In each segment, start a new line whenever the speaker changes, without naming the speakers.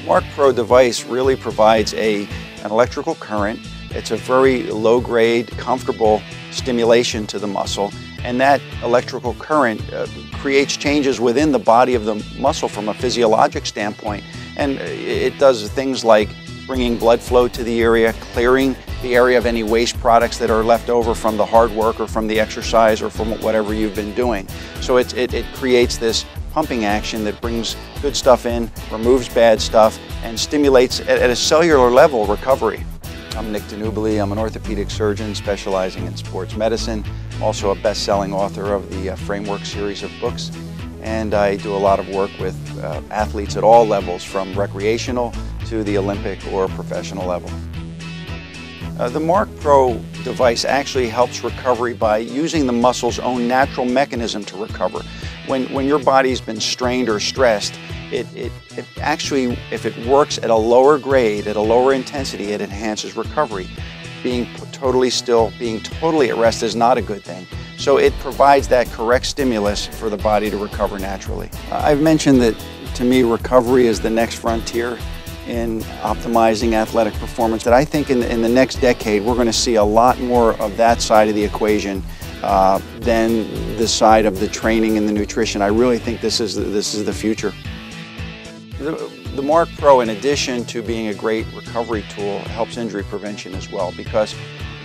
Marc Pro device really provides an electrical current. It's a very low-grade, comfortable stimulation to the muscle, and that electrical current creates changes within the body of the muscle from a physiologic standpoint. And it does things like bringing blood flow to the area, clearing the area of any waste products that are left over from the hard work or from the exercise or from whatever you've been doing. So it creates this pumping action that brings good stuff in, removes bad stuff, and stimulates at a cellular level recovery. I'm Nick DiNubile. I'm an orthopedic surgeon specializing in sports medicine, also a best-selling author of the Framework series of books, and I do a lot of work with athletes at all levels, from recreational to the Olympic or professional level. The Marc Pro device actually helps recovery by using the muscle's own natural mechanism to recover. When your body's been strained or stressed, it actually, if it works at a lower grade, at a lower intensity, it enhances recovery. Being totally still, being totally at rest is not a good thing. So it provides that correct stimulus for the body to recover naturally. I've mentioned that, to me, recovery is the next frontier in optimizing athletic performance. That I think in the next decade we're going to see a lot more of that side of the equation than the side of the training and the nutrition. I really think this is the future. The Marc Pro, in addition to being a great recovery tool, helps injury prevention as well, because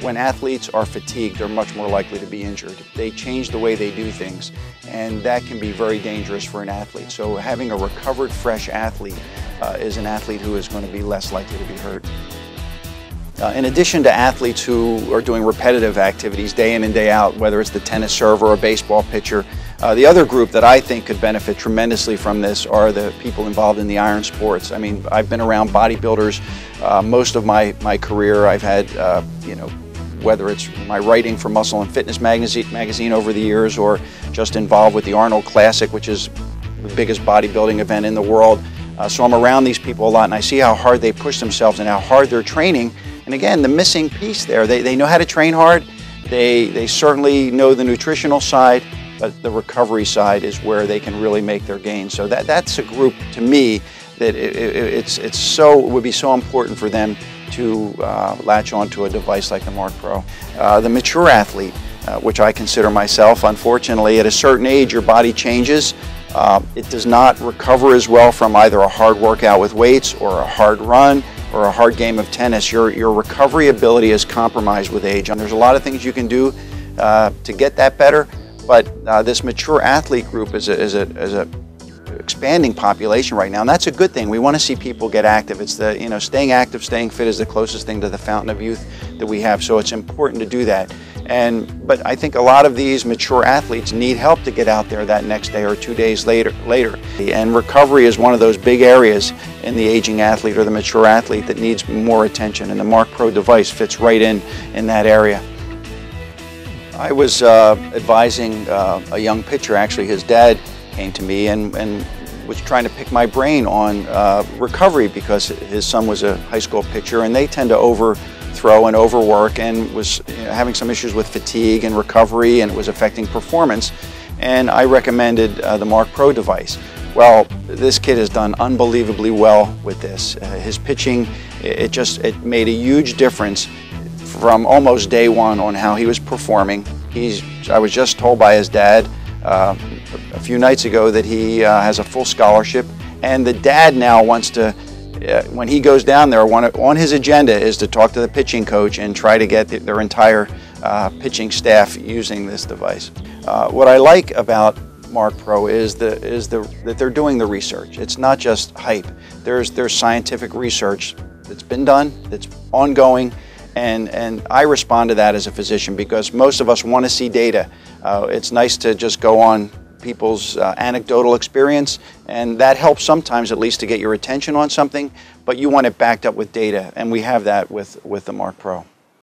when athletes are fatigued, they're much more likely to be injured. They change the way they do things, and that can be very dangerous for an athlete. So having a recovered, fresh athlete is an athlete who is going to be less likely to be hurt. In addition to athletes who are doing repetitive activities day in and day out, whether it's the tennis server or a baseball pitcher, the other group that I think could benefit tremendously from this are the people involved in the iron sports. I mean, I've been around bodybuilders most of my career. I've had, whether it's my writing for Muscle and Fitness magazine over the years, or just involved with the Arnold Classic, which is the biggest bodybuilding event in the world. So I'm around these people a lot, and I see how hard they push themselves and how hard they're training. And again, the missing piece there, they know how to train hard, they certainly know the nutritional side, but the recovery side is where they can really make their gains. So that's a group, to me, that it would be so important for them to latch onto a device like the Marc Pro. The mature athlete, which I consider myself, unfortunately, at a certain age your body changes. It does not recover as well from either a hard workout with weights or a hard run or a hard game of tennis. Your recovery ability is compromised with age. And there's a lot of things you can do to get that better, but this mature athlete group is a expanding population right now, and that's a good thing. We want to see people get active. It's staying active, staying fit is the closest thing to the fountain of youth that we have, so it's important to do that. But I think a lot of these mature athletes need help to get out there that next day or 2 days later. And recovery is one of those big areas in the aging athlete or the mature athlete that needs more attention, and the Marc Pro device fits right in that area. I was advising a young pitcher. Actually, his dad came to me and was trying to pick my brain on recovery, because his son was a high school pitcher, and they tend to overthrow and overwork, and was having some issues with fatigue and recovery, and it was affecting performance. And I recommended the Marc Pro device. Well, this kid has done unbelievably well with this. His pitching, it made a huge difference from almost day one on how he was performing. I was just told by his dad a few nights ago that he has a full scholarship, and the dad now wants to, when he goes down there, on his agenda is to talk to the pitching coach and try to get their entire pitching staff using this device. What I like about Marc Pro is that they're doing the research. It's not just hype. There's scientific research that's been done, that's ongoing, and I respond to that as a physician, because most of us want to see data. It's nice to just go on people's anecdotal experience, and that helps sometimes, at least, to get your attention on something, but you want it backed up with data, and we have that with the Marc Pro.